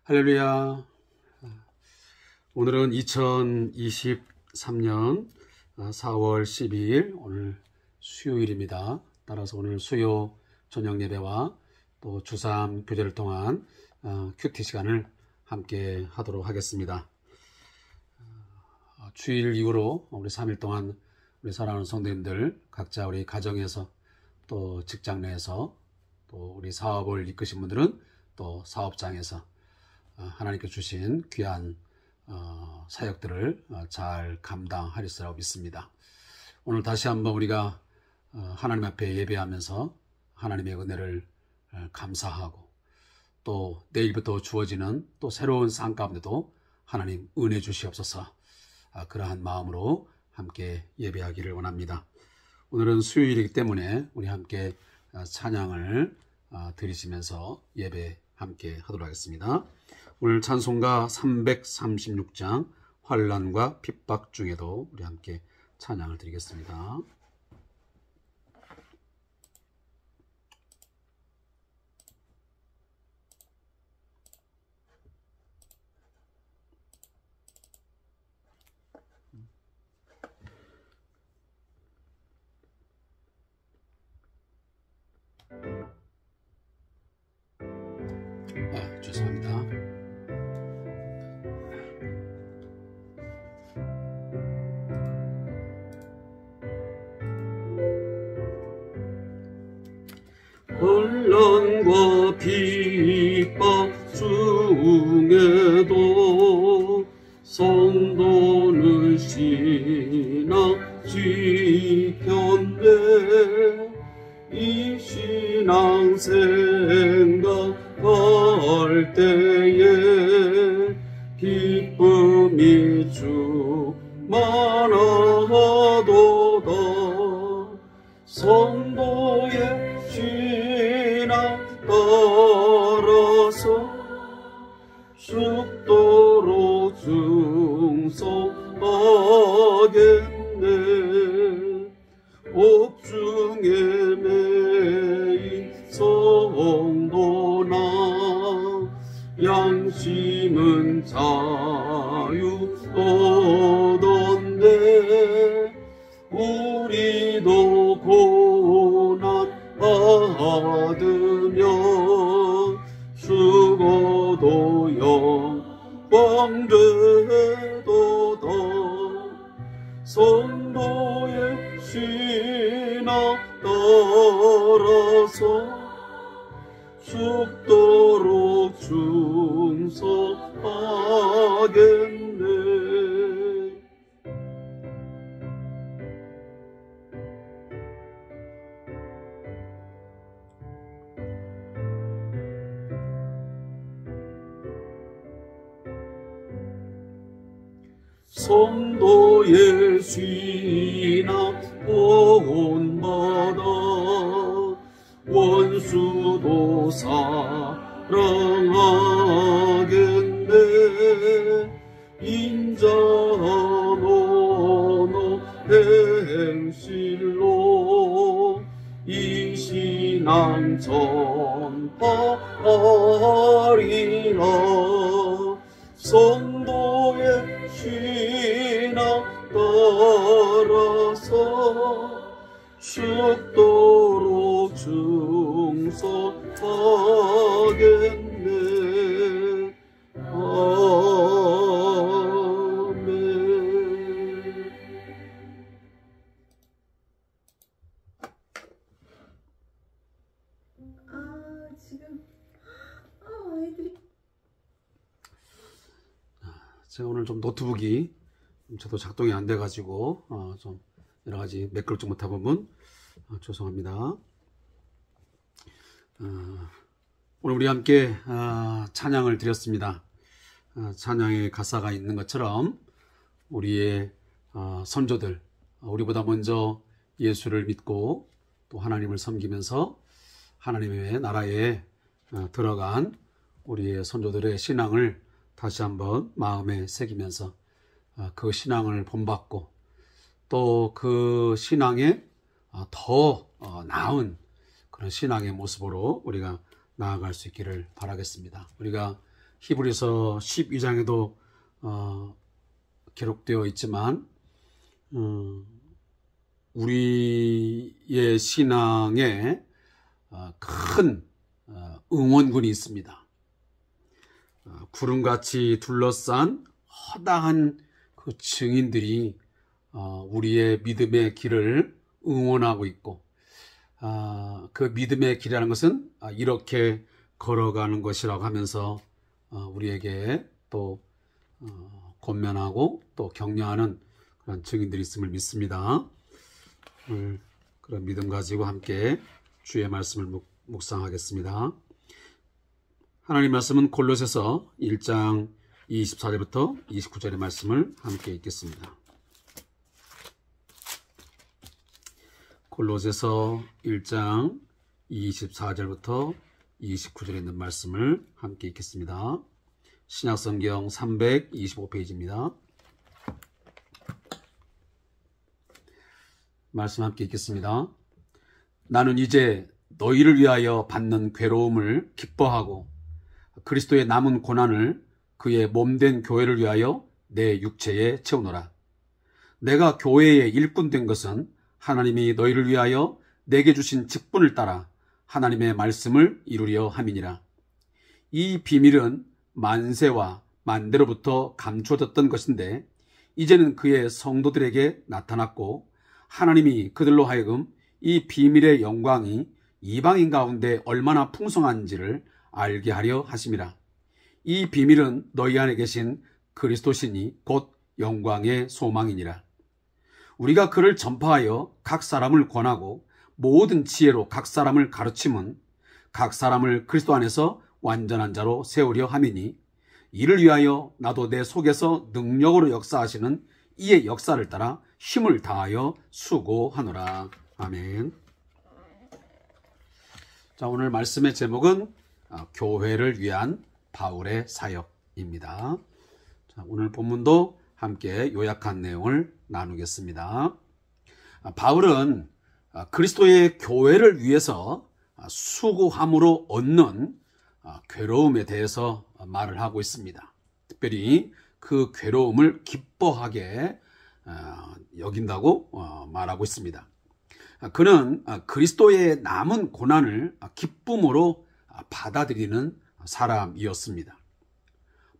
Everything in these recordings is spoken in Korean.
할렐루야. 오늘은 2023년 4월 12일 오늘 수요일입니다. 따라서 오늘 수요 저녁 예배와 또 주3 교제를 통한 큐티 시간을 함께 하도록 하겠습니다. 주일 이후로 우리 3일 동안 우리 사랑하는 성도님들 각자 우리 가정에서 또 직장 내에서 또 우리 사업을 이끄신 분들은 또 사업장에서 하나님께 주신 귀한 사역들을 잘 감당하리라고 믿습니다. 오늘 다시 한번 우리가 하나님 앞에 예배하면서 하나님의 은혜를 감사하고 또 내일부터 주어지는 또 새로운 삶 가운데도 하나님 은혜 주시옵소서. 그러한 마음으로 함께 예배하기를 원합니다. 오늘은 수요일이기 때문에 우리 함께 찬양을 드리시면서 예배 함께 하도록 하겠습니다. 오늘 찬송가 336장 환난과 핍박 중에도 우리 함께 찬양을 드리겠습니다. 죄송합니다. 환난과 핍박 중에도 성도는 신앙 지켰네. 이 신앙 생각할 때에 기쁨이 충만하도다. 성도의 신앙 따라서 죽도록 충성하겠네. 옥중에 매인 성도나 양심은 자유하던데 우리도 고난 받으면 죽어도 영광 되도다. 성도의 신앙 따라서 죽도록 충성하겠네. 성도의 신앙 구원받아 원수도 사랑하겠네. 인자노노 행실로 이 신앙 전파하리라. 성도의 신앙 따라서 죽도록 충성하겠네. 아멘. 아이들이 제가 오늘 좀 노트북이 저도 작동이 안 돼가지고 좀 여러가지 매끄럽지 못한 부분 죄송합니다. 오늘 우리 함께 찬양을 드렸습니다. 찬양의 가사가 있는 것처럼 우리의 선조들, 우리보다 먼저 예수를 믿고 또 하나님을 섬기면서 하나님의 나라에 들어간 우리의 선조들의 신앙을 다시 한번 마음에 새기면서 그 신앙을 본받고 또 그 신앙에 더 나은 그런 신앙의 모습으로 우리가 나아갈 수 있기를 바라겠습니다. 우리가 히브리서 12장에도 기록되어 있지만 우리의 신앙에 큰 응원군이 있습니다. 구름같이 둘러싼 허다한 그 증인들이 우리의 믿음의 길을 응원하고 있고, 그 믿음의 길이라는 것은 이렇게 걸어가는 것이라고 하면서 우리에게 또 권면하고 또 격려하는 그런 증인들이 있음을 믿습니다. 오늘 그런 믿음 가지고 함께 주의 말씀을 묵상하겠습니다. 하나님 말씀은 골로새서 1장 24절부터 29절의 말씀을 함께 읽겠습니다. 골로새서 1장 24절부터 29절에 있는 말씀을 함께 읽겠습니다. 신약성경 325페이지입니다. 말씀 함께 읽겠습니다. 나는 이제 너희를 위하여 받는 괴로움을 기뻐하고 그리스도의 남은 고난을 그의 몸된 교회를 위하여 내 육체에 채우노라. 내가 교회의 일꾼 된 것은 하나님이 너희를 위하여 내게 주신 직분을 따라 하나님의 말씀을 이루려 함이니라. 이 비밀은 만세와 만대로부터 감추어졌던 것인데 이제는 그의 성도들에게 나타났고 하나님이 그들로 하여금 이 비밀의 영광이 이방인 가운데 얼마나 풍성한지를 알게 하려 하심이라. 이 비밀은 너희 안에 계신 그리스도시니 곧 영광의 소망이니라. 우리가 그를 전파하여 각 사람을 권하고 모든 지혜로 각 사람을 가르침은 각 사람을 그리스도 안에서 완전한 자로 세우려 함이니 이를 위하여 나도 내 속에서 능력으로 역사하시는 이의 역사를 따라 힘을 다하여 수고하노라. 아멘. 자, 오늘 말씀의 제목은 교회를 위한 바울의 사역입니다. 자, 오늘 본문도 함께 요약한 내용을 나누겠습니다. 바울은 그리스도의 교회를 위해서 수고함으로 얻는 괴로움에 대해서 말을 하고 있습니다. 특별히 그 괴로움을 기뻐하게 여긴다고 말하고 있습니다. 그는 그리스도의 남은 고난을 기쁨으로 받아들이는 사람이었습니다.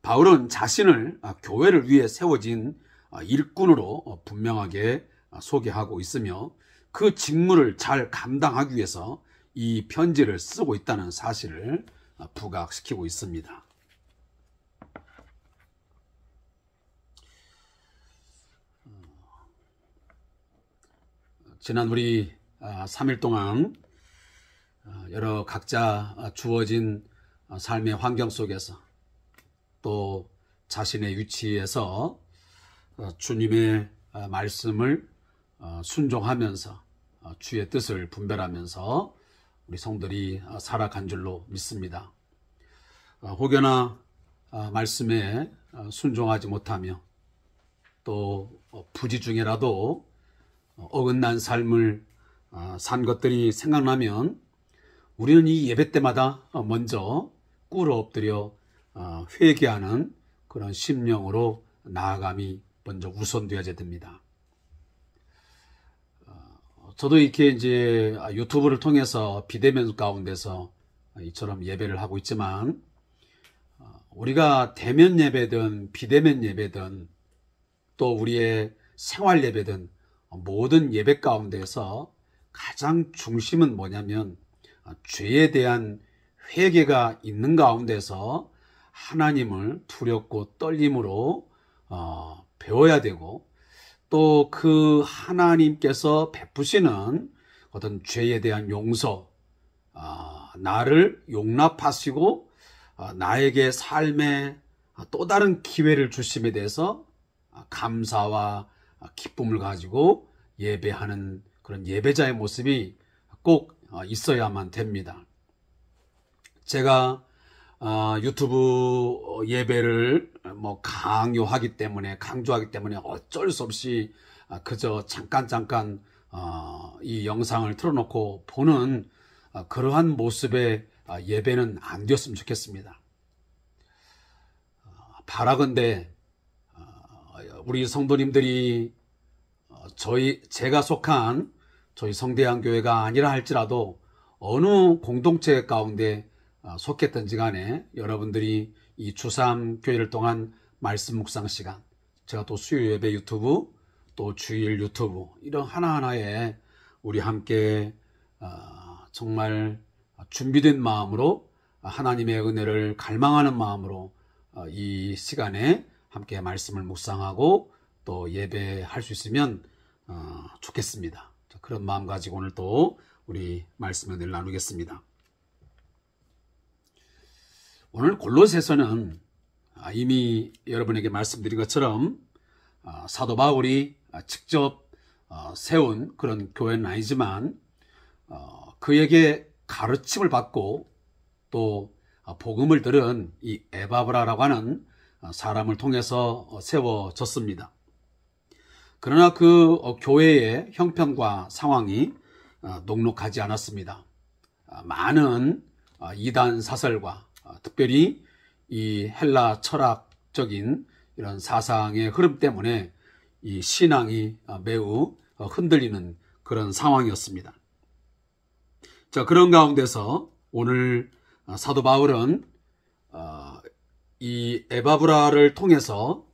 바울은 자신을 교회를 위해 세워진 일꾼으로 분명하게 소개하고 있으며 그 직무를 잘 감당하기 위해서 이 편지를 쓰고 있다는 사실을 부각시키고 있습니다. 지난 우리 3일 동안 여러 각자 주어진 삶의 환경 속에서 또 자신의 위치에서 주님의 말씀을 순종하면서 주의 뜻을 분별하면서 우리 성들이 살아간 줄로 믿습니다. 혹여나 말씀에 순종하지 못하며 또 부지 중에라도 어긋난 삶을 산 것들이 생각나면 우리는 이 예배 때마다 먼저 꿇어 엎드려 회개하는 그런 심령으로 나아감이 먼저 우선되어야 됩니다. 저도 이렇게 이제 유튜브를 통해서 비대면 가운데서 이처럼 예배를 하고 있지만 우리가 대면 예배든 비대면 예배든 또 우리의 생활 예배든 모든 예배 가운데서 가장 중심은 뭐냐면 죄에 대한 회개가 있는 가운데서 하나님을 두렵고 떨림으로 배워야 되고 또 그 하나님께서 베푸시는 어떤 죄에 대한 용서, 나를 용납하시고 나에게 삶에 또 다른 기회를 주심에 대해서 감사와 기쁨을 가지고 예배하는 그런 예배자의 모습이 꼭 있어야만 됩니다. 제가 유튜브 예배를 강조하기 때문에 어쩔 수 없이 그저 잠깐 이 영상을 틀어놓고 보는 그러한 모습의 예배는 안 되었으면 좋겠습니다. 바라건대 우리 성도님들이 제가 속한 저희 성대한교회가 아니라 할지라도 어느 공동체 가운데 속했던지 간에 여러분들이 이 주3 교회를 통한 말씀 묵상 시간, 제가 또 수요 예배 유튜브, 또 주일 유튜브, 이런 하나하나에 우리 함께 정말 준비된 마음으로 하나님의 은혜를 갈망하는 마음으로 이 시간에 함께 말씀을 묵상하고 또 예배할 수 있으면 좋겠습니다. 그런 마음 가지고 오늘 또 우리 말씀 은혜를 나누겠습니다. 오늘 골로새서는 이미 여러분에게 말씀드린 것처럼 사도 바울이 직접 세운 그런 교회는 아니지만 그에게 가르침을 받고 또 복음을 들은 이 에바브라라고 하는 사람을 통해서 세워졌습니다. 그러나 그 교회의 형편과 상황이 녹록하지 않았습니다. 많은 이단 사설과 특별히 이 헬라 철학적인 이런 사상의 흐름 때문에 이 신앙이 매우 흔들리는 그런 상황이었습니다. 자, 그런 가운데서 오늘 사도 바울은 이 에바브라를 통해서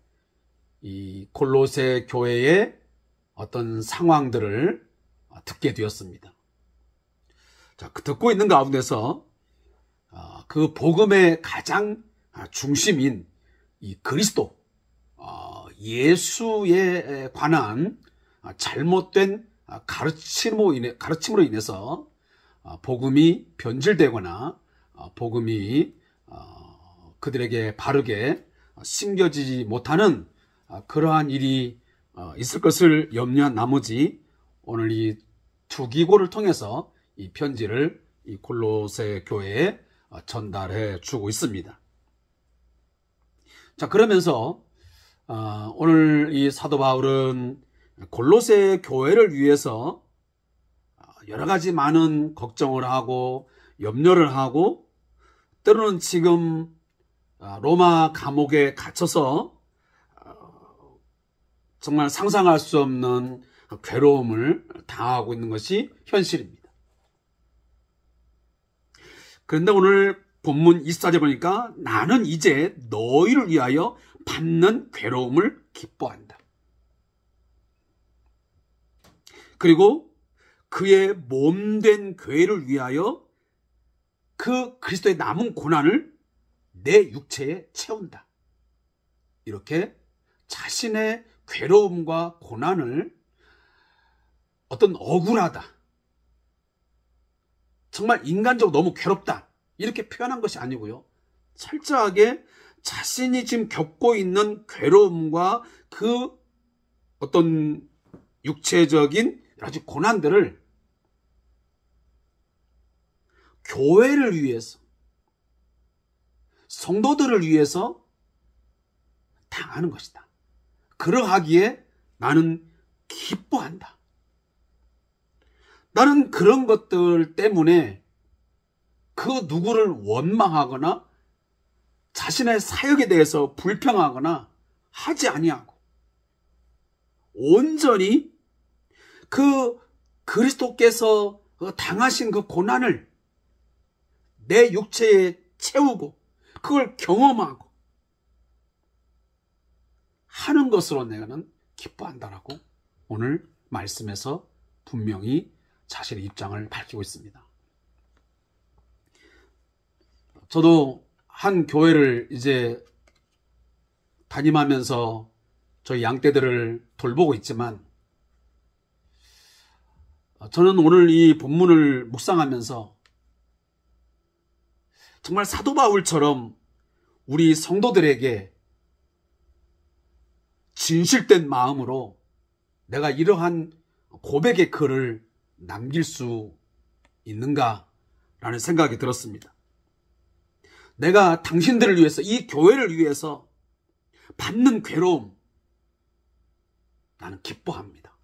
이 골로새 교회의 어떤 상황들을 듣게 되었습니다. 자, 듣고 있는 가운데서 그 복음의 가장 중심인 이 그리스도, 예수에 관한 잘못된 가르침으로 인해서 복음이 변질되거나 복음이 그들에게 바르게 심겨지지 못하는 그러한 일이 있을 것을 염려한 나머지 오늘 이 투기고를 통해서 이 편지를 이 골로새 교회에 전달해 주고 있습니다. 자, 그러면서 오늘 이 사도 바울은 골로새 교회를 위해서 여러 가지 많은 걱정을 하고 염려를 하고 때로는 지금 로마 감옥에 갇혀서 정말 상상할 수 없는 괴로움을 당하고 있는 것이 현실입니다. 그런데 오늘 본문 24절 보니까 나는 이제 너희를 위하여 받는 괴로움을 기뻐한다. 그리고 그의 몸된 교회를 위하여 그 그리스도의 남은 고난을 내 육체에 채운다. 이렇게 자신의 괴로움과 고난을 어떤 억울하다, 정말 인간적으로 너무 괴롭다, 이렇게 표현한 것이 아니고요, 철저하게 자신이 지금 겪고 있는 괴로움과 그 어떤 육체적인 여러 가지 고난들을 교회를 위해서, 성도들을 위해서 당하는 것이다. 그러하기에 나는 기뻐한다. 나는 그런 것들 때문에 그 누구를 원망하거나 자신의 사역에 대해서 불평하거나 하지 아니하고 온전히 그 그리스도께서 당하신 그 고난을 내 육체에 채우고 그걸 경험하고 하는 것으로 내가는 기뻐한다라고 오늘 말씀에서 분명히 자신의 입장을 밝히고 있습니다. 저도 한 교회를 이제 담임하면서 저희 양떼들을 돌보고 있지만 저는 오늘 이 본문을 묵상하면서 정말 사도 바울처럼 우리 성도들에게 진실된 마음으로 내가 이러한 고백의 글을 남길 수 있는가라는 생각이 들었습니다. 내가 당신들을 위해서, 이 교회를 위해서 받는 괴로움, 나는 기뻐합니다.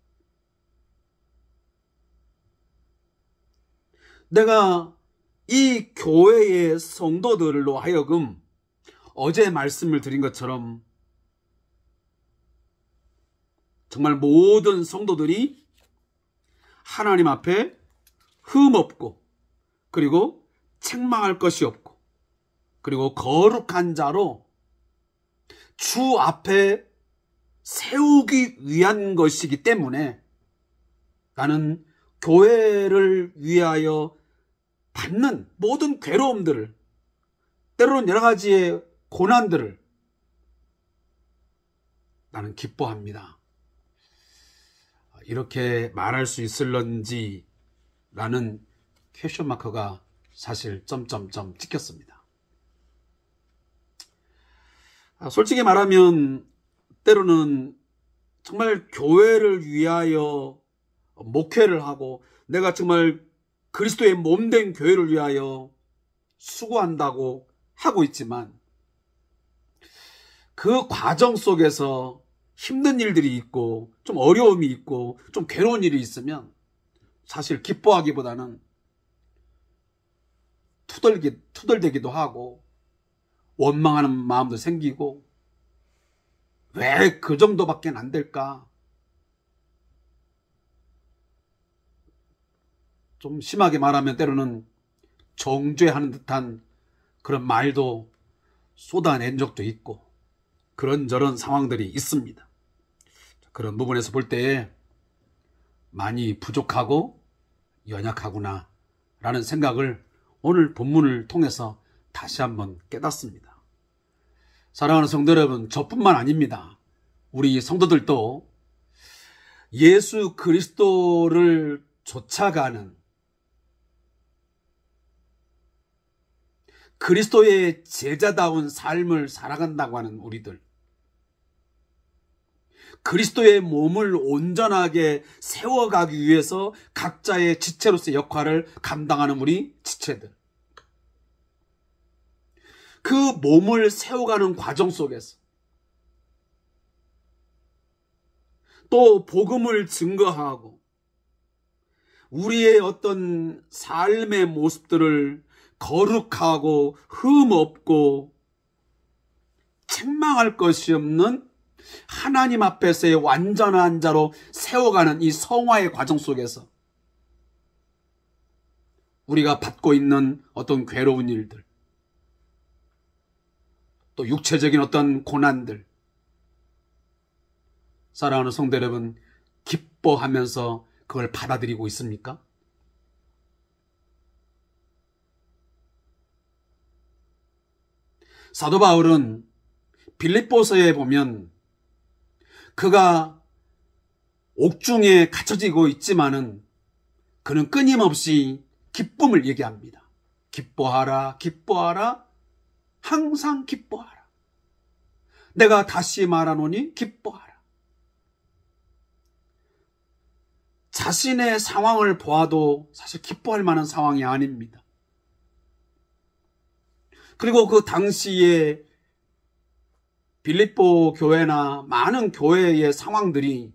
내가 이 교회의 성도들로 하여금 어제 말씀을 드린 것처럼 정말 모든 성도들이 하나님 앞에 흠없고, 그리고 책망할 것이 없고, 그리고 거룩한 자로 주 앞에 세우기 위한 것이기 때문에 나는 교회를 위하여 받는 모든 괴로움들을, 때로는 여러 가지의 고난들을 나는 기뻐합니다. 이렇게 말할 수 있을런지 라는 퀘스천 마크가 사실 점점점 찍혔습니다. 솔직히 말하면 때로는 정말 교회를 위하여 목회를 하고 내가 정말 그리스도의 몸된 교회를 위하여 수고한다고 하고 있지만 그 과정 속에서 힘든 일들이 있고 좀 어려움이 있고 좀 괴로운 일이 있으면 사실 기뻐하기보다는 투덜대기도 하고 원망하는 마음도 생기고 왜 그 정도밖에 안 될까? 좀 심하게 말하면 때로는 정죄하는 듯한 그런 말도 쏟아낸 적도 있고 그런저런 상황들이 있습니다. 그런 부분에서 볼 때에 많이 부족하고 연약하구나 라는 생각을 오늘 본문을 통해서 다시 한번 깨닫습니다. 사랑하는 성도 여러분, 저뿐만 아닙니다. 우리 성도들도 예수 그리스도를 쫓아가는 그리스도의 제자다운 삶을 살아간다고 하는 우리들, 그리스도의 몸을 온전하게 세워가기 위해서 각자의 지체로서의 역할을 감당하는 우리 지체들, 그 몸을 세워가는 과정 속에서 또 복음을 증거하고 우리의 어떤 삶의 모습들을 거룩하고 흠없고 책망할 것이 없는 하나님 앞에서의 완전한 자로 세워가는 이 성화의 과정 속에서 우리가 받고 있는 어떤 괴로운 일들, 또 육체적인 어떤 고난들, 사랑하는 성도 여러분, 기뻐하면서 그걸 받아들이고 있습니까? 사도 바울은 빌립보서에 보면 그가 옥중에 갇혀지고 있지만은 그는 끊임없이 기쁨을 얘기합니다. 기뻐하라, 기뻐하라, 항상 기뻐하라. 내가 다시 말하노니 기뻐하라. 자신의 상황을 보아도 사실 기뻐할 만한 상황이 아닙니다. 그리고 그 당시에 빌립보 교회나 많은 교회의 상황들이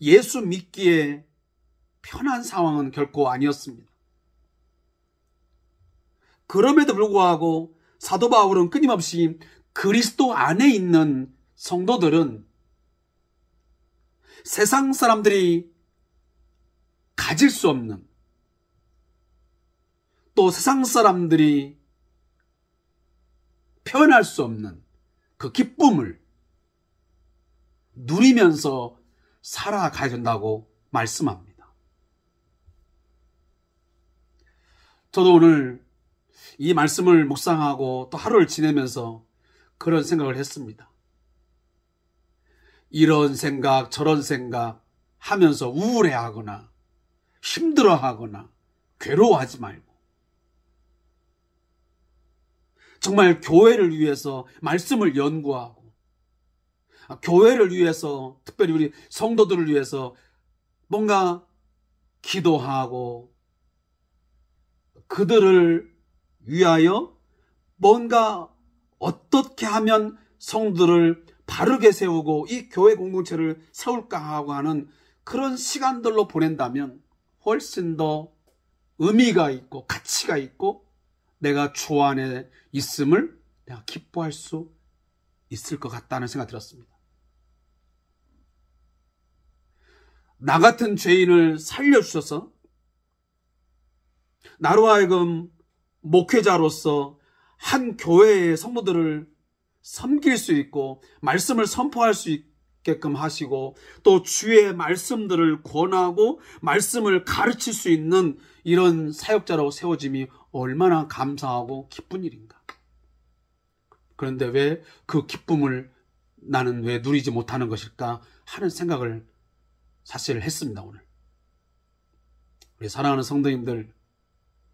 예수 믿기에 편한 상황은 결코 아니었습니다. 그럼에도 불구하고 사도 바울은 끊임없이 그리스도 안에 있는 성도들은 세상 사람들이 가질 수 없는, 또 세상 사람들이 표현할 수 없는 그 기쁨을 누리면서 살아가야 된다고 말씀합니다. 저도 오늘 이 말씀을 묵상하고 또 하루를 지내면서 그런 생각을 했습니다. 이런 생각 저런 생각 하면서 우울해하거나 힘들어하거나 괴로워하지 말고 정말 교회를 위해서 말씀을 연구하고 교회를 위해서, 특별히 우리 성도들을 위해서 뭔가 기도하고 그들을 위하여 뭔가 어떻게 하면 성도들을 바르게 세우고 이 교회 공동체를 세울까 하고 하는 그런 시간들로 보낸다면 훨씬 더 의미가 있고 가치가 있고 내가 주 안에 있음을 내가 기뻐할 수 있을 것 같다는 생각이 들었습니다. 나 같은 죄인을 살려주셔서 나로 하여금 목회자로서 한 교회의 성도들을 섬길 수 있고 말씀을 선포할 수 있게끔 하시고 또 주의 말씀들을 권하고 말씀을 가르칠 수 있는 이런 사역자로 세워짐이 얼마나 감사하고 기쁜 일인가. 그런데 왜 그 기쁨을 나는 왜 누리지 못하는 것일까 하는 생각을 사실 했습니다. 오늘 우리 사랑하는 성도님들,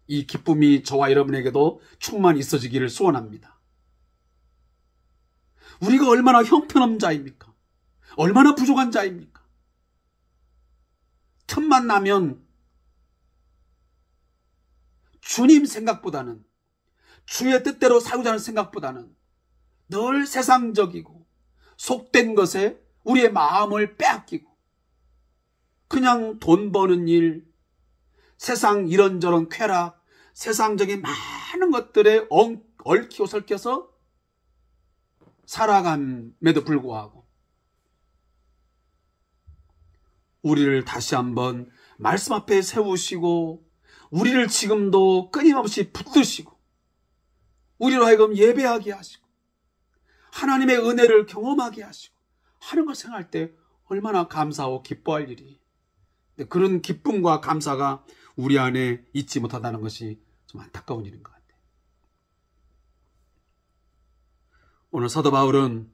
이 기쁨이 저와 여러분에게도 충만히 있어지기를 소원합니다. 우리가 얼마나 형편없는 자입니까? 얼마나 부족한 자입니까? 틈만 나면 주님 생각보다는, 주의 뜻대로 살고자 하는 생각보다는 늘 세상적이고 속된 것에 우리의 마음을 빼앗기고 그냥 돈 버는 일, 세상 이런저런 쾌락, 세상적인 많은 것들에 얽히고 설켜서 살아감에도 불구하고 우리를 다시 한번 말씀 앞에 세우시고 우리를 지금도 끊임없이 붙드시고 우리로 하여금 예배하게 하시고 하나님의 은혜를 경험하게 하시고 하는 걸 생각할 때 얼마나 감사하고 기뻐할 일이. 그런 기쁨과 감사가 우리 안에 있지 못하다는 것이 좀 안타까운 일인 것 같아요. 오늘 사도 바울은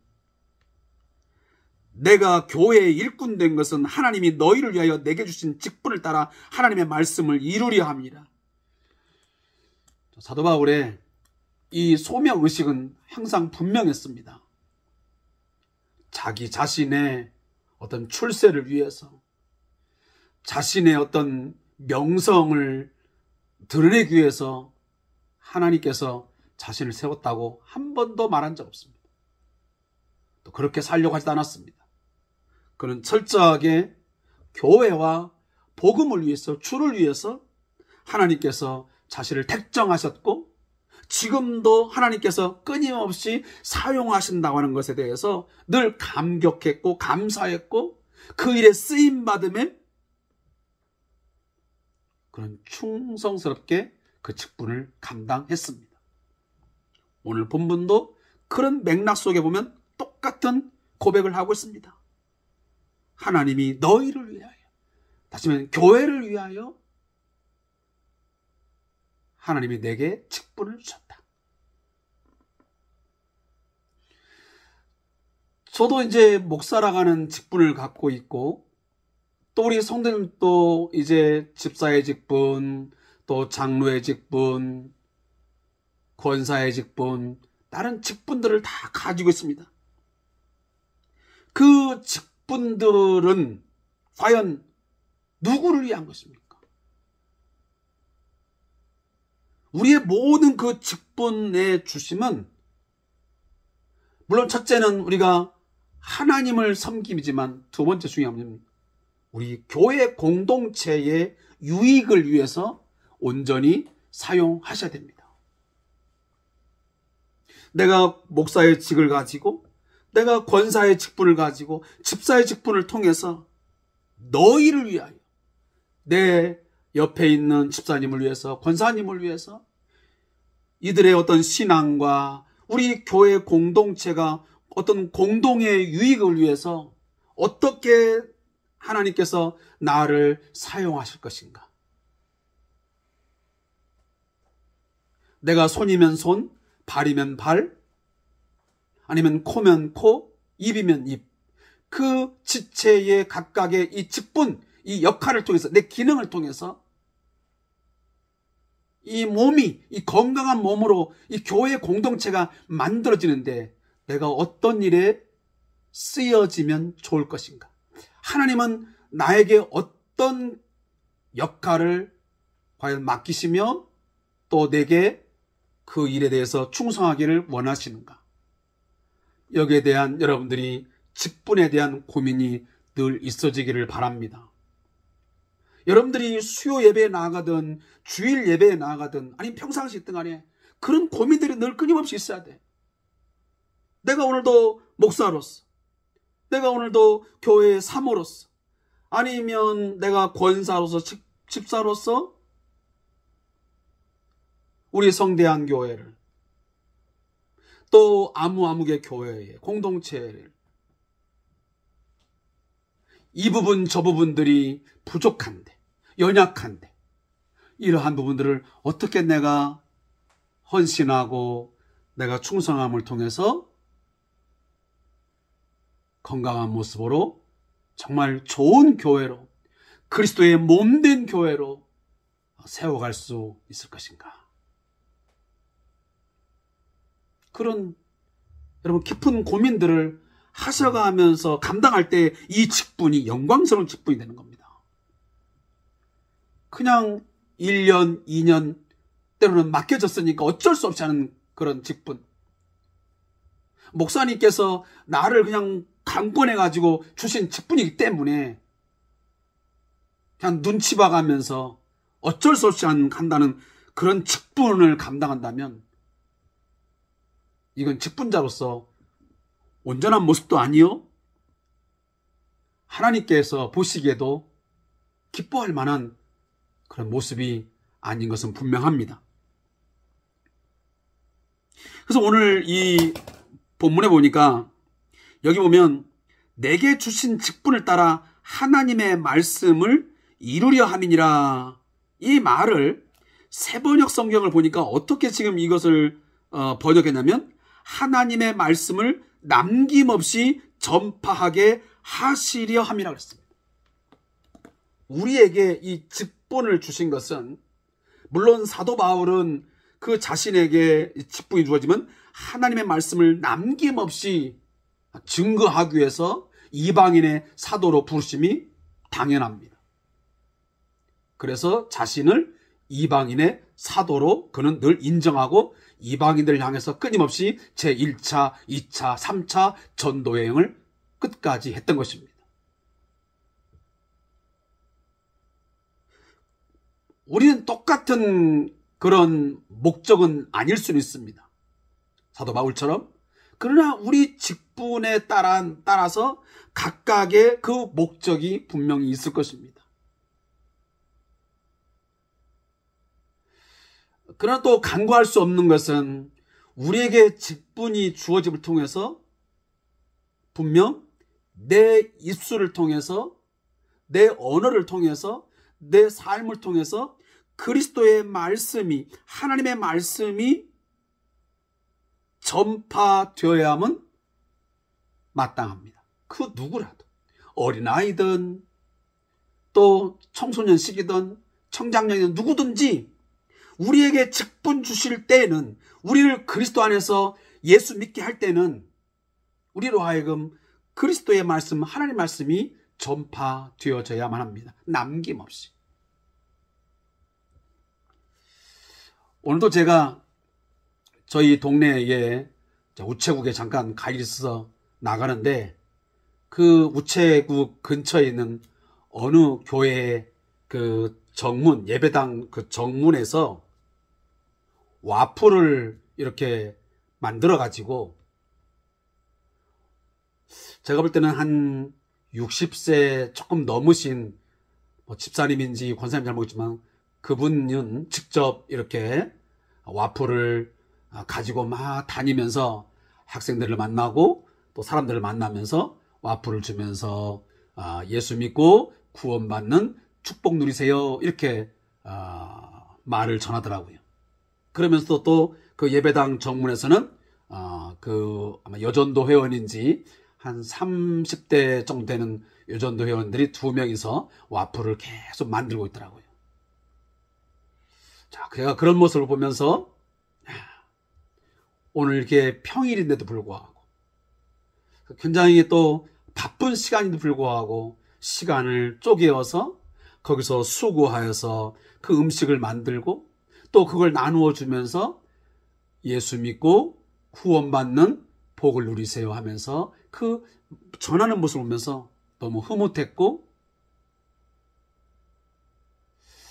내가 교회의 일꾼 된 것은 하나님이 너희를 위하여 내게 주신 직분을 따라 하나님의 말씀을 이루려 합니다. 사도 바울의 이 소명의식은 항상 분명했습니다. 자기 자신의 어떤 출세를 위해서, 자신의 어떤 명성을 드러내기 위해서 하나님께서 자신을 세웠다고 한 번도 말한 적 없습니다. 또 그렇게 살려고 하지 않았습니다. 그는 철저하게 교회와 복음을 위해서, 주를 위해서 하나님께서 자신을 택정하셨고 지금도 하나님께서 끊임없이 사용하신다고 하는 것에 대해서 늘 감격했고 감사했고 그 일에 쓰임받음에 그런 충성스럽게 그 직분을 감당했습니다. 오늘 본문도 그런 맥락 속에 보면 똑같은 고백을 하고 있습니다. 하나님이 너희를 위하여, 다시 말하면 교회를 위하여 하나님이 내게 직분을 주셨다. 저도 이제 목사라가는 직분을 갖고 있고 또 우리 성도님도 이제 집사의 직분, 또 장로의 직분, 권사의 직분, 다른 직분들을 다 가지고 있습니다. 그 직분들은 과연 누구를 위한 것입니까? 우리의 모든 그 직분의 주심은 물론 첫째는 우리가 하나님을 섬김이지만 두 번째 중요한 것은 우리 교회 공동체의 유익을 위해서 온전히 사용하셔야 됩니다. 내가 목사의 직을 가지고 내가 권사의 직분을 가지고 집사의 직분을 통해서 너희를 위하여, 내 옆에 있는 집사님을 위해서, 권사님을 위해서, 이들의 어떤 신앙과 우리 교회 공동체가 어떤 공동의 유익을 위해서 어떻게 하나님께서 나를 사용하실 것인가. 내가 손이면 손, 발이면 발, 아니면 코면 코, 입이면 입. 그 지체의 각각의 이 직분, 이 역할을 통해서, 내 기능을 통해서 이 몸이, 이 건강한 몸으로 이 교회 공동체가 만들어지는데 내가 어떤 일에 쓰여지면 좋을 것인가. 하나님은 나에게 어떤 역할을 과연 맡기시며 또 내게 그 일에 대해서 충성하기를 원하시는가. 여기에 대한 여러분들이 직분에 대한 고민이 늘 있어지기를 바랍니다. 여러분들이 수요 예배에 나아가든 주일 예배에 나아가든 아니면 평상시 등 간에 그런 고민들이 늘 끊임없이 있어야 돼. 내가 오늘도 목사로서, 내가 오늘도 교회의 사모로서, 아니면 내가 권사로서, 집사로서 우리 성대한 교회를, 또 아무개 교회의 공동체를, 이 부분 저 부분들이 부족한데, 연약한데, 이러한 부분들을 어떻게 내가 헌신하고 내가 충성함을 통해서 건강한 모습으로 정말 좋은 교회로, 그리스도의 몸된 교회로 세워갈 수 있을 것인가. 그런 여러분 깊은 고민들을 하셔가면서 감당할 때 이 직분이 영광스러운 직분이 되는 겁니다. 그냥 1년, 2년 때로는 맡겨졌으니까 어쩔 수 없이 하는 그런 직분. 목사님께서 나를 그냥 강권해가지고 주신 직분이기 때문에 그냥 눈치 봐가면서 어쩔 수 없이 한다는 그런 직분을 감당한다면 이건 직분자로서 온전한 모습도 아니요, 하나님께서 보시기에도 기뻐할 만한 그런 모습이 아닌 것은 분명합니다. 그래서 오늘 이 본문에 보니까 여기 보면 내게 주신 직분을 따라 하나님의 말씀을 이루려 함이니라, 이 말을 새번역 성경을 보니까 어떻게 지금 이것을 번역했냐면 하나님의 말씀을 남김없이 전파하게 하시려 함이라 그랬습니다. 우리에게 이 직분을 주신 것은, 물론 사도 바울은 그 자신에게 직분이 주어지면 하나님의 말씀을 남김없이 증거하기 위해서 이방인의 사도로 부르심이 당연합니다. 그래서 자신을 이방인의 사도로 그는 늘 인정하고 이방인들을 향해서 끊임없이 제1차, 2차, 3차 전도 여행을 끝까지 했던 것입니다. 우리는 똑같은 그런 목적은 아닐 수는 있습니다. 사도 바울처럼. 그러나 우리 직분에 따라서 각각의 그 목적이 분명히 있을 것입니다. 그러나 또 간과할 수 없는 것은 우리에게 직분이 주어짐을 통해서 분명 내 입술을 통해서, 내 언어를 통해서, 내 삶을 통해서 그리스도의 말씀이, 하나님의 말씀이 전파되어야만 마땅합니다. 그 누구라도, 어린아이든 또 청소년 시기든 청장년이든 누구든지 우리에게 직분 주실 때에는, 우리를 그리스도 안에서 예수 믿게 할 때는 우리로 하여금 그리스도의 말씀, 하나님의 말씀이 전파되어져야만 합니다. 남김없이. 오늘도 제가 저희 동네에 우체국에 잠깐 갈 일이 있어서 나가는데, 그 우체국 근처에 있는 어느 교회의 그 정문, 예배당 그 정문에서 와플을 이렇게 만들어 가지고, 제가 볼 때는 한 60세 조금 넘으신 집사님인지 권사님인지 잘 모르겠지만 그분은 직접 이렇게 와플을 가지고 막 다니면서 학생들을 만나고 또 사람들을 만나면서 와플을 주면서 예수 믿고 구원받는 축복 누리세요, 이렇게 말을 전하더라고요. 그러면서 또 그 예배당 정문에서는 아마 여전도 회원인지 한 30대 정도 되는 여전도 회원들이 2명이서 와플을 계속 만들고 있더라고요. 자, 제가 그런 모습을 보면서 오늘 이렇게 평일인데도 불구하고, 굉장히 또 바쁜 시간인데도 불구하고 시간을 쪼개어서 거기서 수고하여서 그 음식을 만들고 또 그걸 나누어 주면서 예수 믿고 구원받는 복을 누리세요 하면서 그 전하는 모습을 보면서 너무 흐뭇했고,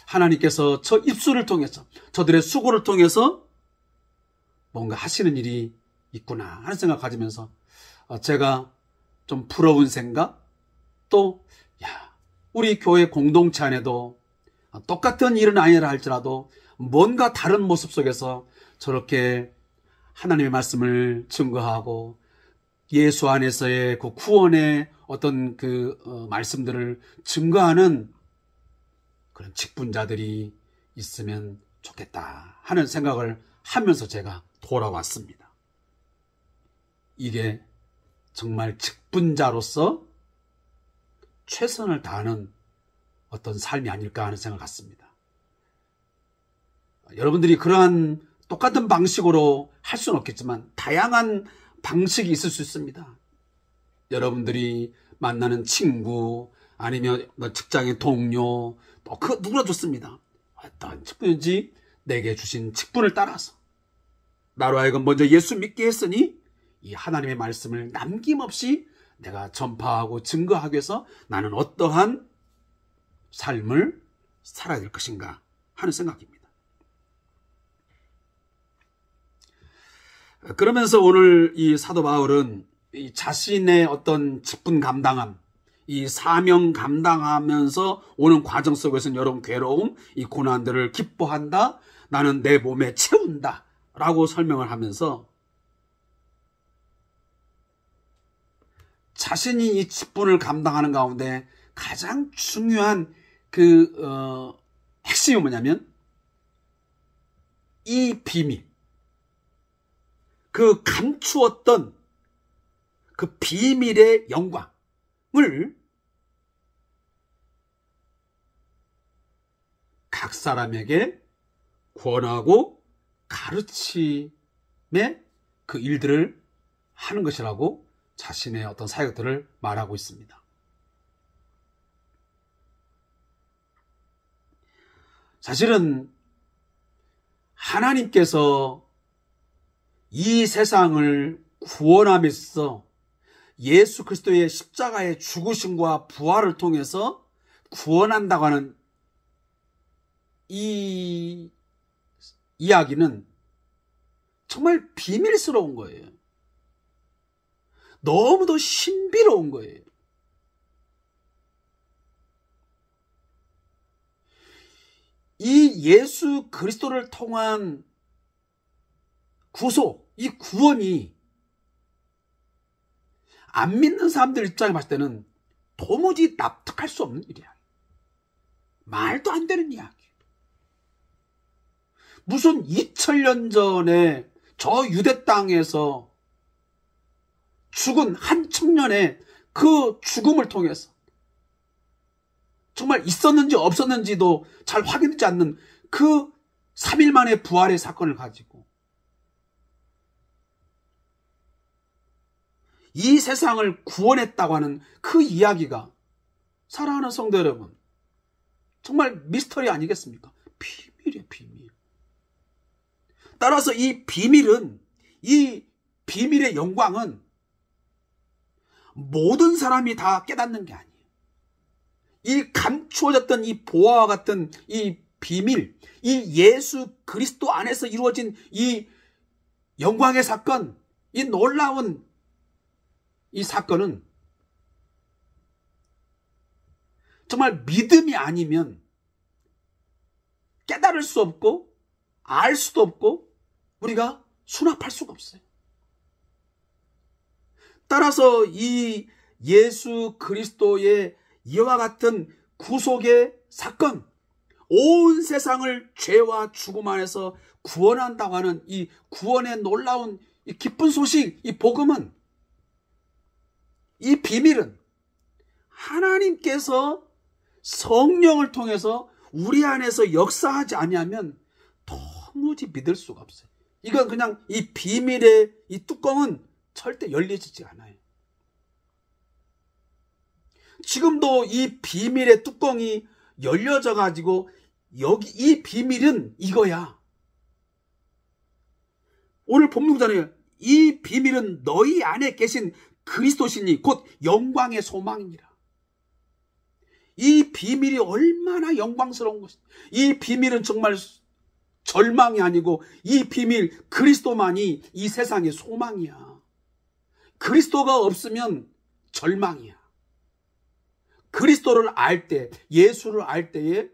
하나님께서 저 입술을 통해서, 저들의 수고를 통해서 뭔가 하시는 일이 있구나 하는 생각 가지면서 제가 좀 부러운 생각, 또 우리 교회 공동체 안에도 똑같은 일은 아니라 할지라도 뭔가 다른 모습 속에서 저렇게 하나님의 말씀을 증거하고 예수 안에서의 그 구원의 어떤 그 말씀들을 증거하는 그런 직분자들이 있으면 좋겠다 하는 생각을 하면서 제가 돌아왔습니다. 이게 정말 직분자로서 최선을 다하는 어떤 삶이 아닐까 하는 생각을 갖습니다. 여러분들이 그러한 똑같은 방식으로 할 수는 없겠지만 다양한 방식이 있을 수 있습니다. 여러분들이 만나는 친구, 아니면 직장의 동료, 또 그 누구나 좋습니다. 어떤 직분인지 내게 주신 직분을 따라서 나로 하여금 먼저 예수 믿게 했으니 이 하나님의 말씀을 남김없이 내가 전파하고 증거하기 위해서 나는 어떠한 삶을 살아야 될 것인가 하는 생각입니다. 그러면서 오늘 이 사도 바울은 이 자신의 어떤 직분 감당함, 이 사명 감당하면서 오는 과정 속에서는 여러분 괴로움, 이 고난들을 기뻐한다, 나는 내 몸에 채운다 라고 설명을 하면서 자신이 이 직분을 감당하는 가운데 가장 중요한 핵심이 뭐냐면 이 비밀, 그 감추었던 그 비밀의 영광을 각 사람에게 권하고 가르침의 그 일들을 하는 것이라고 자신의 어떤 사역들을 말하고 있습니다. 사실은 하나님께서 이 세상을 구원함에서 예수 그리스도의 십자가의 죽으심과 부활을 통해서 구원한다고 하는 이 이야기는 정말 비밀스러운 거예요. 너무도 신비로운 거예요. 이 예수 그리스도를 통한 구속, 이 구원이 안 믿는 사람들 입장에 봤을 때는 도무지 납득할 수 없는 일이야. 말도 안 되는 이야기. 무슨 2000년 전에 저 유대 땅에서 죽은 한 청년의 그 죽음을 통해서 정말 있었는지 없었는지도 잘 확인되지 않는 그 3일 만의 부활의 사건을 가지고 이 세상을 구원했다고 하는 그 이야기가, 사랑하는 성도 여러분, 정말 미스터리 아니겠습니까? 비밀이에요, 비밀. 따라서 이 비밀은, 이 비밀의 영광은 모든 사람이 다 깨닫는 게 아니에요. 이 감추어졌던 이 보화와 같은 이 비밀, 이 예수 그리스도 안에서 이루어진 이 영광의 사건, 이 놀라운 이 사건은 정말 믿음이 아니면 깨달을 수 없고 알 수도 없고 우리가 수납할 수가 없어요. 따라서 이 예수 그리스도의 이와 같은 구속의 사건, 온 세상을 죄와 죽음 안에서 구원한다고 하는 이 구원의 놀라운 이 기쁜 소식, 이 복음은, 이 비밀은 하나님께서 성령을 통해서 우리 안에서 역사하지 아니하면 도무지 믿을 수가 없어요. 이건 그냥 이 비밀의 이 뚜껑은 절대 열리지 않아요. 지금도 이 비밀의 뚜껑이 열려져 가지고 여기 이 비밀은 이거야. 오늘 본문잖아요. 이 비밀은 너희 안에 계신 그리스도시니 곧 영광의 소망이니라. 이 비밀이 얼마나 영광스러운 것이다. 이 비밀은 정말 절망이 아니고 이 비밀 그리스도만이 이 세상의 소망이야. 그리스도가 없으면 절망이야. 그리스도를 알 때, 예수를 알 때에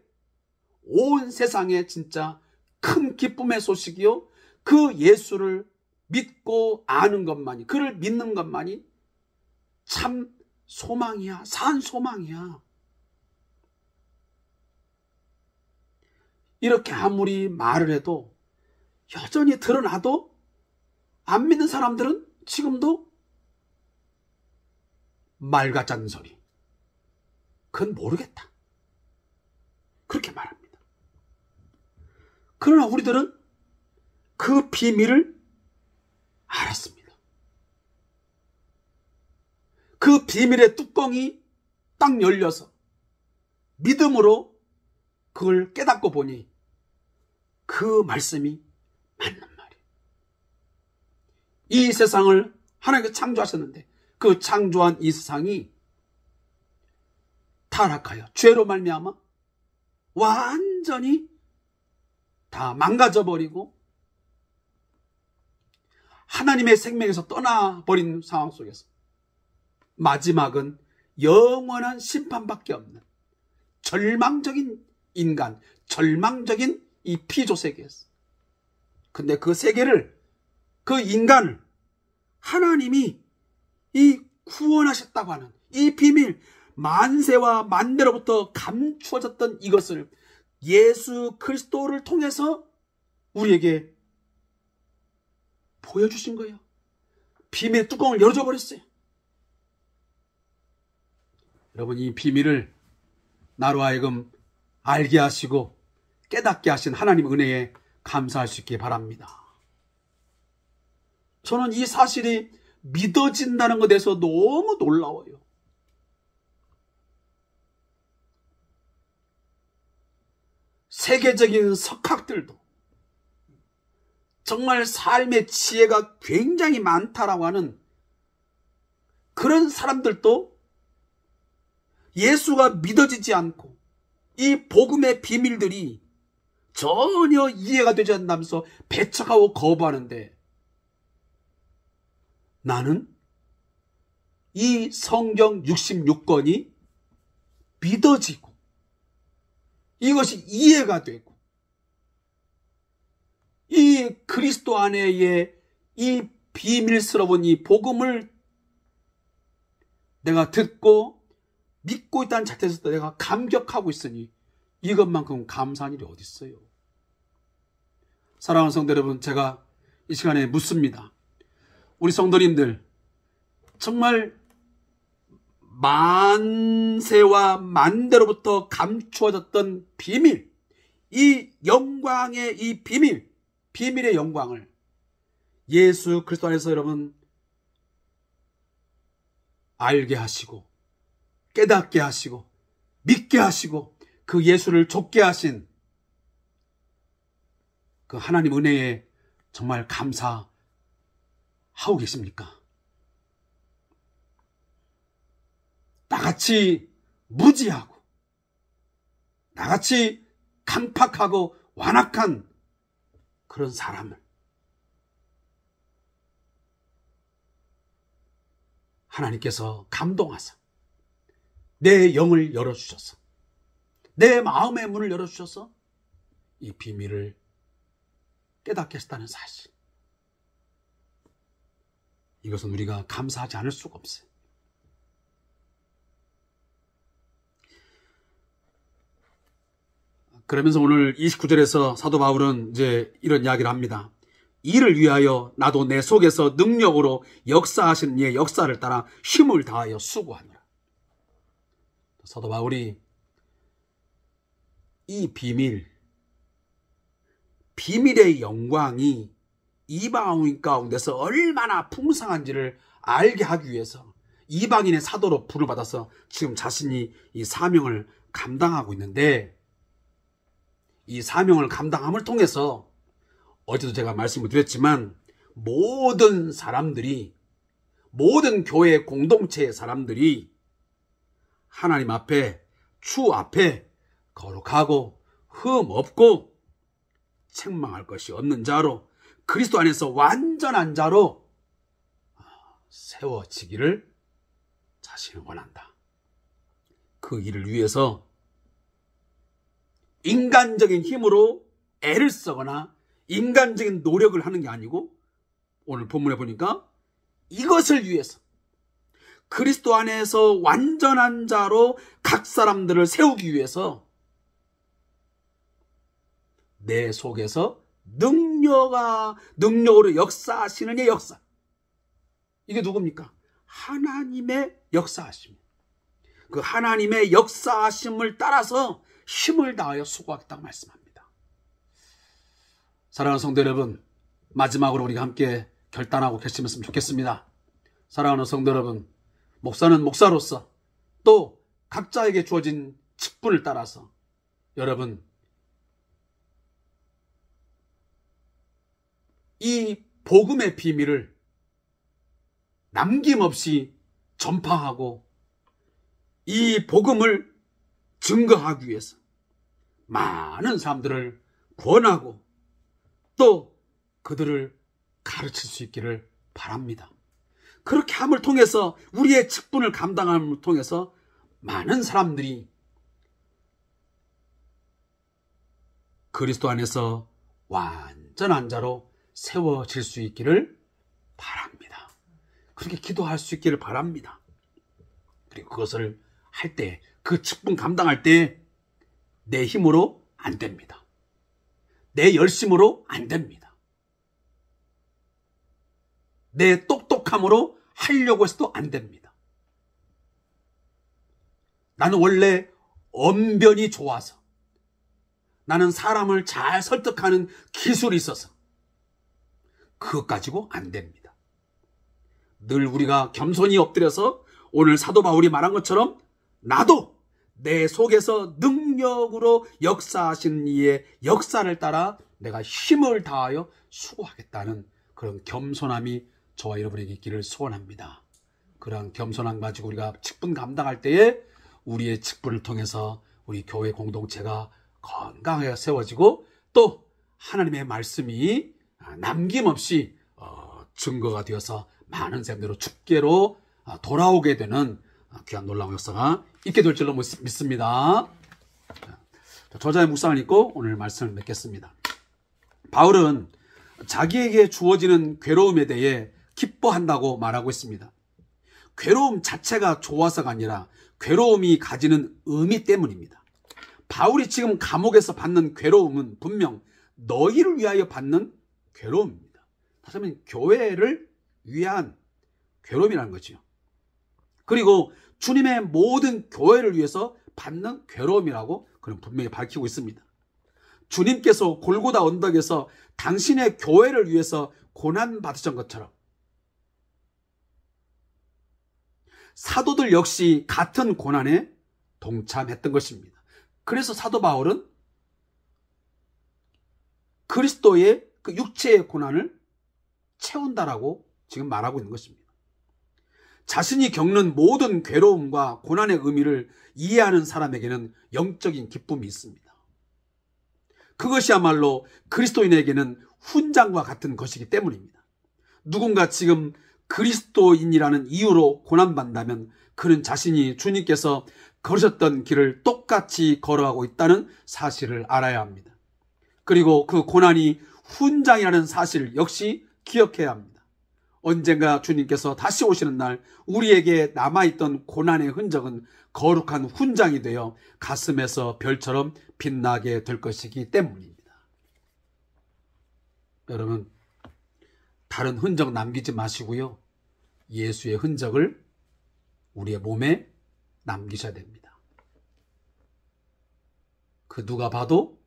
온 세상에 진짜 큰 기쁨의 소식이요, 그 예수를 믿고 아는 것만이, 그를 믿는 것만이 참 소망이야. 산 소망이야. 이렇게 아무리 말을 해도 여전히 드러나도 안 믿는 사람들은 지금도 말 같지 않는 소리, 그건 모르겠다, 그렇게 말합니다. 그러나 우리들은 그 비밀을 알았습니다. 그 비밀의 뚜껑이 딱 열려서 믿음으로 그걸 깨닫고 보니 그 말씀이 맞는 말이에요. 이 세상을 하나님께서 창조하셨는데 그 창조한 이 세상이 타락하여 죄로 말미암아 완전히 다 망가져버리고 하나님의 생명에서 떠나버린 상황 속에서 마지막은 영원한 심판밖에 없는 절망적인 인간, 절망적인 이 피조 세계였어. 근데 그 세계를, 그 인간을 하나님이 이 구원하셨다고 하는 이 비밀, 만세와 만대로부터 감추어졌던 이것을 예수 그리스도를 통해서 우리에게 보여주신 거예요. 비밀의 뚜껑을 열어줘 버렸어요. 여러분, 이 비밀을 나로 하여금 알게 하시고 깨닫게 하신 하나님 은혜에 감사할 수 있기 바랍니다. 저는 이 사실이 믿어진다는 것에 대해서 너무 놀라워요. 세계적인 석학들도 정말 삶의 지혜가 굉장히 많다라고 하는 그런 사람들도 예수가 믿어지지 않고 이 복음의 비밀들이 전혀 이해가 되지 않다면서 배척하고 거부하는데, 나는 이 성경 66권이 믿어지고 이것이 이해가 되고 이 그리스도 안에의 이 비밀스러운 이 복음을 내가 듣고 믿고 있다는 자체에서 내가 감격하고 있으니 이것만큼 감사한 일이 어디 있어요. 사랑하는 성도 여러분, 제가 이 시간에 묻습니다. 우리 성도님들, 정말 만세와 만대로부터 감추어졌던 비밀, 이 영광의 이 비밀의 영광을 예수 그리스도 안에서 여러분 알게 하시고 깨닫게 하시고 믿게 하시고 그 예수를 좇게 하신 그 하나님 은혜에 정말 감사하고 계십니까? 나같이 무지하고 나같이 강팍하고 완악한 그런 사람을 하나님께서 감동하사 내 영을 열어주셔서 내 마음의 문을 열어주셔서 이 비밀을 깨닫게 했다는 사실, 이것은 우리가 감사하지 않을 수가 없어요. 그러면서 오늘 29절에서 사도 바울은 이제 이런 이야기를 합니다. 이를 위하여 나도 내 속에서 능력으로 역사하시는 이의 역사를 따라 힘을 다하여 수고하노라. 사도 바울이 이 비밀의 영광이 이방인 가운데서 얼마나 풍성한지를 알게 하기 위해서 이방인의 사도로 부를 받아서 지금 자신이 이 사명을 감당하고 있는데, 이 사명을 감당함을 통해서 어제도 제가 말씀을 드렸지만 모든 사람들이, 모든 교회 공동체의 사람들이 하나님 앞에, 주 앞에 거룩하고 흠 없고 책망할 것이 없는 자로 그리스도 안에서 완전한 자로 세워지기를 자신은 원한다. 그 일을 위해서 인간적인 힘으로 애를 쓰거나 인간적인 노력을 하는 게 아니고 오늘 본문에 보니까 이것을 위해서 그리스도 안에서 완전한 자로 각 사람들을 세우기 위해서 내 속에서 능력으로 역사하시는 이 역사. 이게 누굽니까? 하나님의 역사하심. 그 하나님의 역사하심을 따라서 힘을 다하여 수고하겠다고 말씀합니다. 사랑하는 성도 여러분, 마지막으로 우리가 함께 결단하고 결심했으면 좋겠습니다. 사랑하는 성도 여러분, 목사는 목사로서 또 각자에게 주어진 직분을 따라서 여러분 이 복음의 비밀을 남김없이 전파하고 이 복음을 증거하기 위해서 많은 사람들을 구원하고 또 그들을 가르칠 수 있기를 바랍니다. 그렇게 함을 통해서 우리의 직분을 감당함을 통해서 많은 사람들이 그리스도 안에서 완전한 자로 세워질 수 있기를 바랍니다. 그렇게 기도할 수 있기를 바랍니다. 그리고 그것을 할 때, 그 직분 감당할 때 내 힘으로 안 됩니다. 내 열심으로 안 됩니다. 내 똑똑함으로 하려고 해서도 안 됩니다. 나는 원래 언변이 좋아서, 나는 사람을 잘 설득하는 기술이 있어서 그것 가지고 안 됩니다. 늘 우리가 겸손히 엎드려서 오늘 사도 바울이 말한 것처럼 나도 내 속에서 능력으로 역사하시는 이의 역사를 따라 내가 힘을 다하여 수고하겠다는 그런 겸손함이 저와 여러분에게 있기를 소원합니다. 그러한 겸손함 가지고 우리가 직분 감당할 때에 우리의 직분을 통해서 우리 교회 공동체가 건강하게 세워지고 또 하나님의 말씀이 남김없이 증거가 되어서 많은 사람들로 주께로 돌아오게 되는 귀한 놀라운 역사가 있게 될 줄로 믿습니다. 저자의 묵상을 읽고 오늘 말씀을 맺겠습니다. 바울은 자기에게 주어지는 괴로움에 대해 기뻐한다고 말하고 있습니다. 괴로움 자체가 좋아서가 아니라 괴로움이 가지는 의미 때문입니다. 바울이 지금 감옥에서 받는 괴로움은 분명 너희를 위하여 받는 괴로움입니다. 다시 말하면 교회를 위한 괴로움이라는 거죠. 그리고 주님의 모든 교회를 위해서 받는 괴로움이라고 그는 분명히 밝히고 있습니다. 주님께서 골고다 언덕에서 당신의 교회를 위해서 고난받으신 것처럼 사도들 역시 같은 고난에 동참했던 것입니다. 그래서 사도 바울은 그리스도의 그 육체의 고난을 채운다라고 지금 말하고 있는 것입니다. 자신이 겪는 모든 괴로움과 고난의 의미를 이해하는 사람에게는 영적인 기쁨이 있습니다. 그것이야말로 그리스도인에게는 훈장과 같은 것이기 때문입니다. 누군가 지금 그리스도인이라는 이유로 고난받는다면 그는 자신이 주님께서 걸으셨던 길을 똑같이 걸어가고 있다는 사실을 알아야 합니다. 그리고 그 고난이 훈장이라는 사실 역시 기억해야 합니다. 언젠가 주님께서 다시 오시는 날 우리에게 남아있던 고난의 흔적은 거룩한 훈장이 되어 가슴에서 별처럼 빛나게 될 것이기 때문입니다. 여러분, 다른 흔적 남기지 마시고요. 예수의 흔적을 우리의 몸에 남기셔야 됩니다. 그 누가 봐도,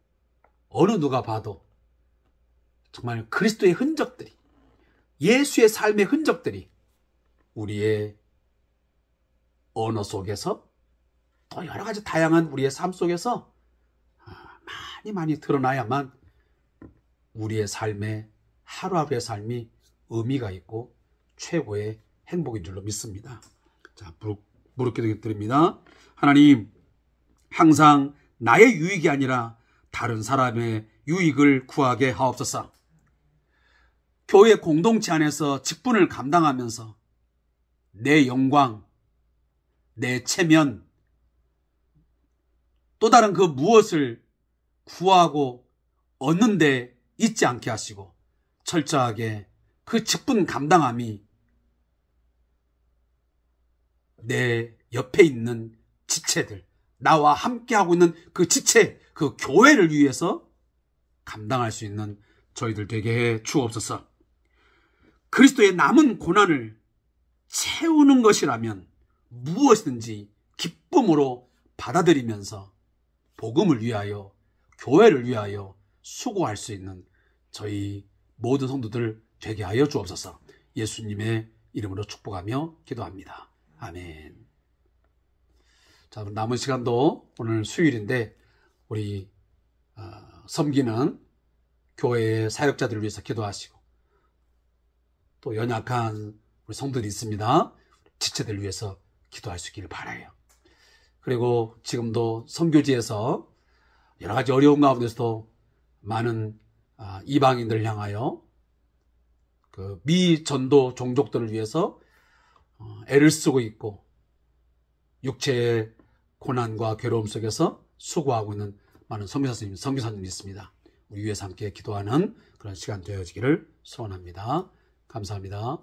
어느 누가 봐도 정말 그리스도의 흔적들이, 예수의 삶의 흔적들이 우리의 언어 속에서 또 여러 가지 다양한 우리의 삶 속에서 많이 드러나야만 우리의 삶의 하루하루의 삶이 의미가 있고 최고의 행복인 줄로 믿습니다. 자, 무릎 기도 드립니다. 하나님, 항상 나의 유익이 아니라 다른 사람의 유익을 구하게 하옵소서. 교회 공동체 안에서 직분을 감당하면서 내 영광, 내 체면, 또 다른 그 무엇을 구하고 얻는 데 있지 않게 하시고 철저하게 그 직분 감당함이 내 옆에 있는 지체들, 나와 함께하고 있는 그 지체, 그 교회를 위해서 감당할 수 있는 저희들 되게 해 주옵소서. 그리스도의 남은 고난을 채우는 것이라면 무엇이든지 기쁨으로 받아들이면서 복음을 위하여, 교회를 위하여 수고할 수 있는 저희 모든 성도들 되게 하여 주옵소서. 예수님의 이름으로 축복하며 기도합니다. 아멘. 자, 남은 시간도 오늘 수요일인데 우리 섬기는 교회의 사역자들을 위해서 기도하시고 또 연약한 우리 성도들이 있습니다. 지체들 위해서 기도할 수 있기를 바라요. 그리고 지금도 선교지에서 여러 가지 어려운 가운데서도 많은 이방인들을 향하여 그 미전도 종족들을 위해서 애를 쓰고 있고 육체의 고난과 괴로움 속에서 수고하고 있는 많은 선교사님이 있습니다. 우리 위해서 함께 기도하는 그런 시간 되어지기를 소원합니다. 감사합니다.